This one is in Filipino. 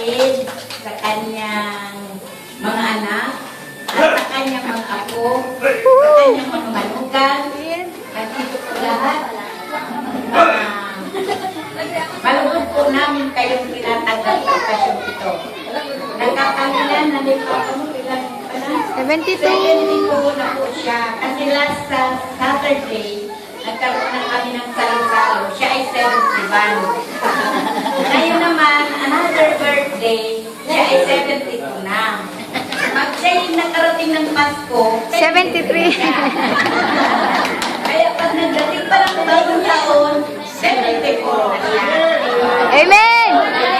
kapatid, sa kanyang mga anak, at sa kanyang mga apo, sa kanyang mga manugang, at dito po lahat. Malugod po namin kayong tinatanggap sa okasyong ito. Nagkakailan, nalipot mo, ilan pa na? 72. 72 na po siya. Kasi last Saturday, nagkaroon na kami ng salo-salo. Siya ay 71. Ngayon naman, another birthday, siya ay 72 na. Pag siya yung nakarating ng Pasko, 73. Kaya pag nagdating pa ng bagong taon, 74 na siya. Amen!